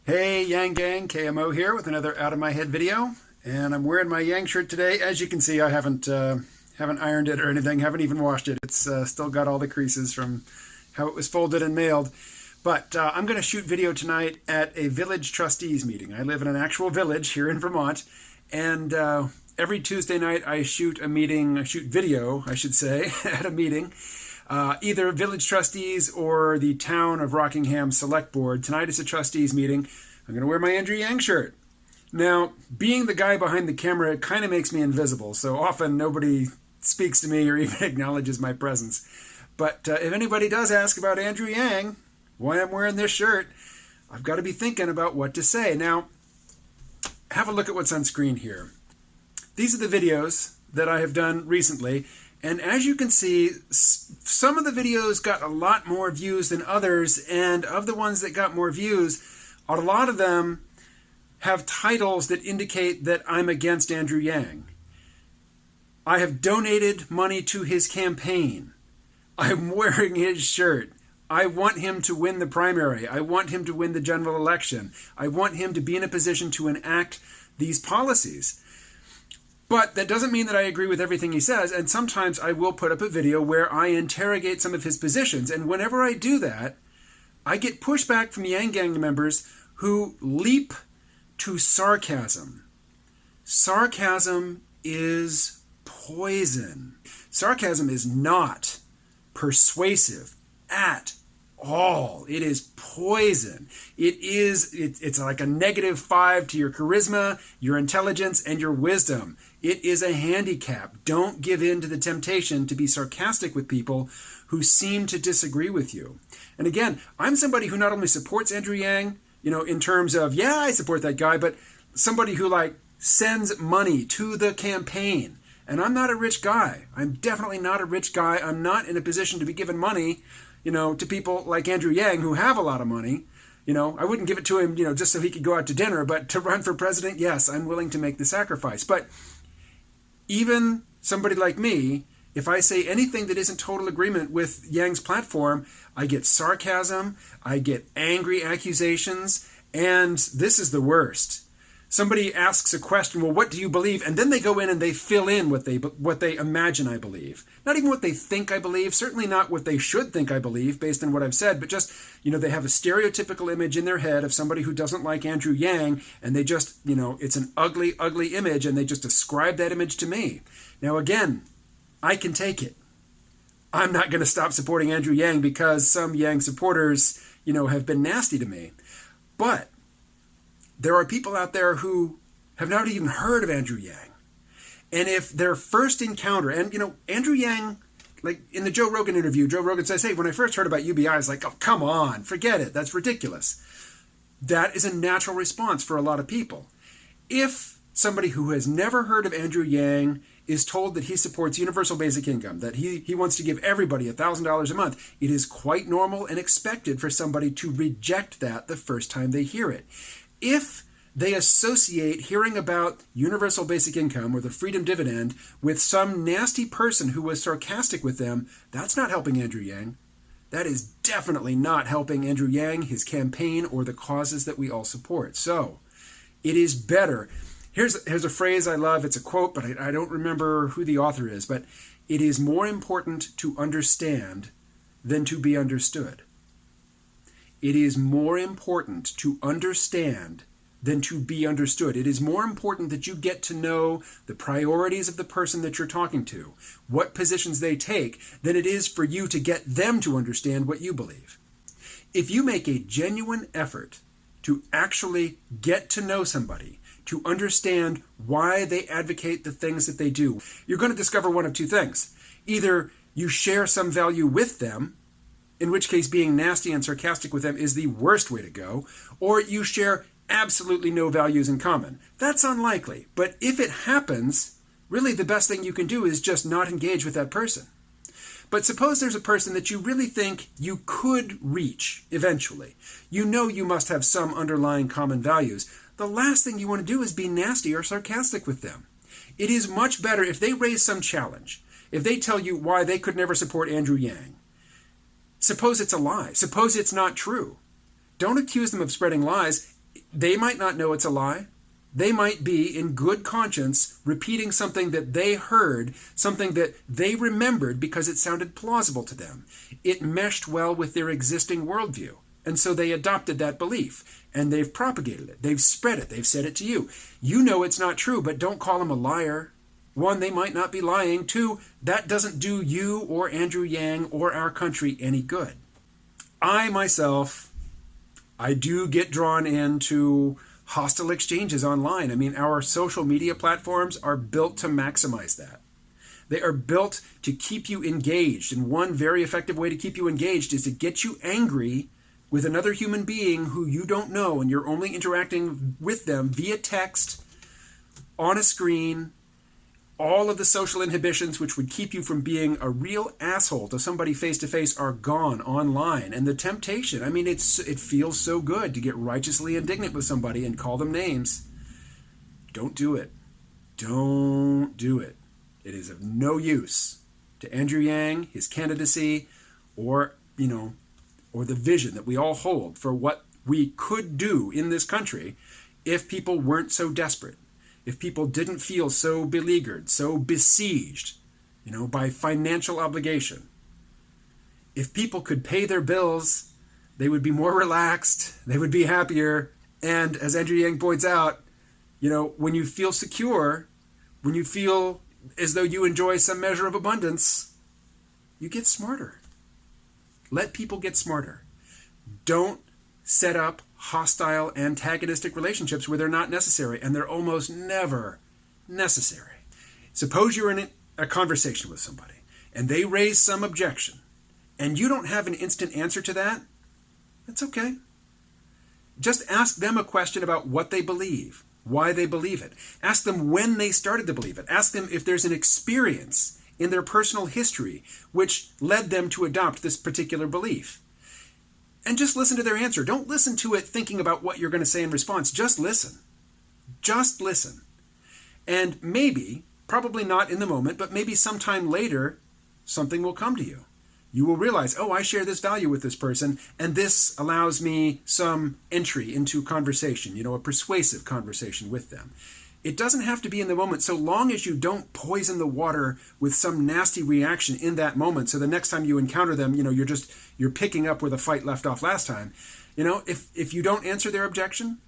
Hey Yang Gang, KMO here with another Out of My Head video, and I'm wearing my Yang shirt today. As you can see, I haven't ironed it or anything, haven't even washed it. It's still got all the creases from how it was folded and mailed. But I'm going to shoot video tonight at a village trustees meeting. I live in an actual village here in Vermont, and every Tuesday night I shoot video, I should say, at a meeting. Either village trustees or the town of Rockingham select board. Tonight is a trustees meeting. I'm going to wear my Andrew Yang shirt. Now, being the guy behind the camera, it kind of makes me invisible, so often nobody speaks to me or even acknowledges my presence. But if anybody does ask about Andrew Yang, why I'm wearing this shirt, I've got to be thinking about what to say. Now, have a look at what's on screen here. These are the videos that I have done recently. And as you can see, some of the videos got a lot more views than others, and of the ones that got more views, a lot of them have titles that indicate that I'm against Andrew Yang. I have donated money to his campaign. I'm wearing his shirt. I want him to win the primary. I want him to win the general election. I want him to be in a position to enact these policies. But that doesn't mean that I agree with everything he says, and sometimes I will put up a video where I interrogate some of his positions, and whenever I do that, I get pushback from Yang Gang members who leap to sarcasm. Sarcasm is poison. Sarcasm is not persuasive at all. It is poison. It's like a -5 to your charisma, your intelligence, and your wisdom. It is a handicap. Don't give in to the temptation to be sarcastic with people who seem to disagree with you. And again, I'm somebody who not only supports Andrew Yang, in terms of, yeah, I support that guy, but somebody who sends money to the campaign. And I'm not a rich guy. I'm definitely not a rich guy. I'm not in a position to be giving money to people like Andrew Yang who have a lot of money. I wouldn't give it to him, just so he could go out to dinner, but to run for president, yes, I'm willing to make the sacrifice. But even somebody like me, if I say anything that isn't total agreement with Yang's platform, I get sarcasm, I get angry accusations, and this is the worst. Somebody asks a question, well, what do you believe? And then they go in and they fill in what they imagine I believe. Not even what they think I believe, certainly not what they should think I believe based on what I've said, but just, they have a stereotypical image in their head of somebody who doesn't like Andrew Yang, and they just, it's an ugly, ugly image, and they just ascribe that image to me. Now, again, I can take it. I'm not going to stop supporting Andrew Yang because some Yang supporters, have been nasty to me. But there are people out there who have not even heard of Andrew Yang. And if their first encounter, and Andrew Yang, like in the Joe Rogan interview, Joe Rogan says, hey, when I first heard about UBI, I was like, oh, come on, forget it. That's ridiculous. That is a natural response for a lot of people. If somebody who has never heard of Andrew Yang is told that he supports universal basic income, that he wants to give everybody $1,000 a month, it is quite normal and expected for somebody to reject that the first time they hear it. If they associate hearing about universal basic income or the freedom dividend with some nasty person who was sarcastic with them, that's not helping Andrew Yang. That is definitely not helping Andrew Yang, his campaign, or the causes that we all support. So, it is better. Here's a phrase I love. It's a quote, but I don't remember who the author is. But it is more important to understand than to be understood. It is more important to understand than to be understood. It is more important that you get to know the priorities of the person that you're talking to, what positions they take, than it is for you to get them to understand what you believe. If you make a genuine effort to actually get to know somebody, to understand why they advocate the things that they do, you're going to discover one of two things. Either you share some value with them, in which case being nasty and sarcastic with them is the worst way to go, or you share absolutely no values in common. That's unlikely, but if it happens, really the best thing you can do is just not engage with that person. But suppose there's a person that you really think you could reach eventually. You know you must have some underlying common values. The last thing you want to do is be nasty or sarcastic with them. It is much better if they raise some challenge, if they tell you why they could never support Andrew Yang. Suppose it's a lie. Suppose it's not true. Don't accuse them of spreading lies. They might not know it's a lie. They might be, in good conscience, repeating something that they heard, something that they remembered because it sounded plausible to them. It meshed well with their existing worldview. And so they adopted that belief, and they've propagated it. They've spread it. They've said it to you. You know it's not true, but don't call them a liar. One, they might not be lying. Two, that doesn't do you or Andrew Yang or our country any good. I myself, I do get drawn into hostile exchanges online. I mean, our social media platforms are built to maximize that. They are built to keep you engaged. And one very effective way to keep you engaged is to get you angry with another human being who you don't know, and you're only interacting with them via text, on a screen. All of the social inhibitions which would keep you from being a real asshole to somebody face-to-face are gone online. And the temptation, I mean, it feels so good to get righteously indignant with somebody and call them names. Don't do it. Don't do it. It is of no use to Andrew Yang, his candidacy, or the vision that we all hold for what we could do in this country if people weren't so desperate. If people didn't feel so beleaguered, so besieged, by financial obligation. If people could pay their bills, they would be more relaxed, they would be happier. And as Andrew Yang points out, when you feel secure, when you feel as though you enjoy some measure of abundance, you get smarter. Let people get smarter. Don't set up hostile, antagonistic relationships where they're not necessary, and they're almost never necessary. Suppose you're in a conversation with somebody, and they raise some objection, and you don't have an instant answer to that. That's okay. Just ask them a question about what they believe, why they believe it. Ask them when they started to believe it. Ask them if there's an experience in their personal history which led them to adopt this particular belief. And just listen to their answer. Don't listen to it thinking about what you're going to say in response. Just listen. Just listen. And maybe, probably not in the moment, but maybe sometime later, something will come to you. You will realize, oh, I share this value with this person, and this allows me some entry into conversation, a persuasive conversation with them. It doesn't have to be in the moment, so long as you don't poison the water with some nasty reaction in that moment. So the next time you encounter them, you're picking up where the fight left off last time. If you don't answer their objection,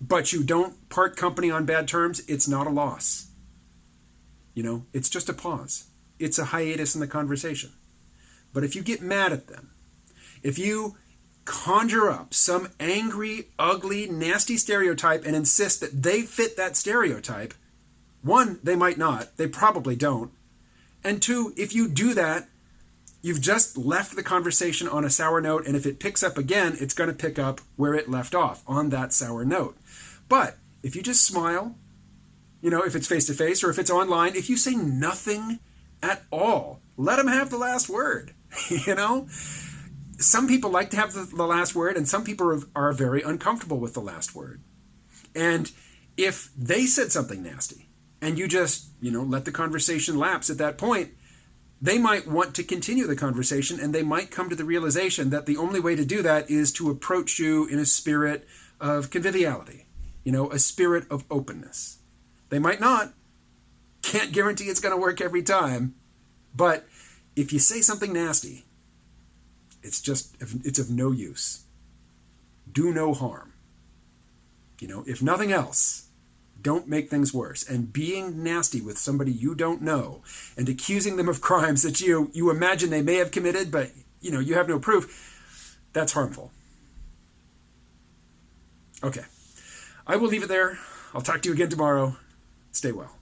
but you don't part company on bad terms, it's not a loss. It's just a pause. It's a hiatus in the conversation. But if you get mad at them, if you conjure up some angry, ugly, nasty stereotype and insist that they fit that stereotype, one, they might not. They probably don't. And two, if you do that, you've just left the conversation on a sour note, and if it picks up again, it's going to pick up where it left off, on that sour note. But if you just smile, if it's face-to-face or if it's online, if you say nothing at all, let them have the last word, Some people like to have the last word, and some people are very uncomfortable with the last word. And if they said something nasty, and you just, let the conversation lapse at that point, they might want to continue the conversation, and they might come to the realization that the only way to do that is to approach you in a spirit of conviviality, a spirit of openness. They might not. Can't guarantee it's going to work every time. But if you say something nasty, it's of no use. Do no harm. If nothing else, don't make things worse. And being nasty with somebody you don't know and accusing them of crimes that you imagine they may have committed, but you have no proof, that's harmful. Okay. I will leave it there. I'll talk to you again tomorrow. Stay well.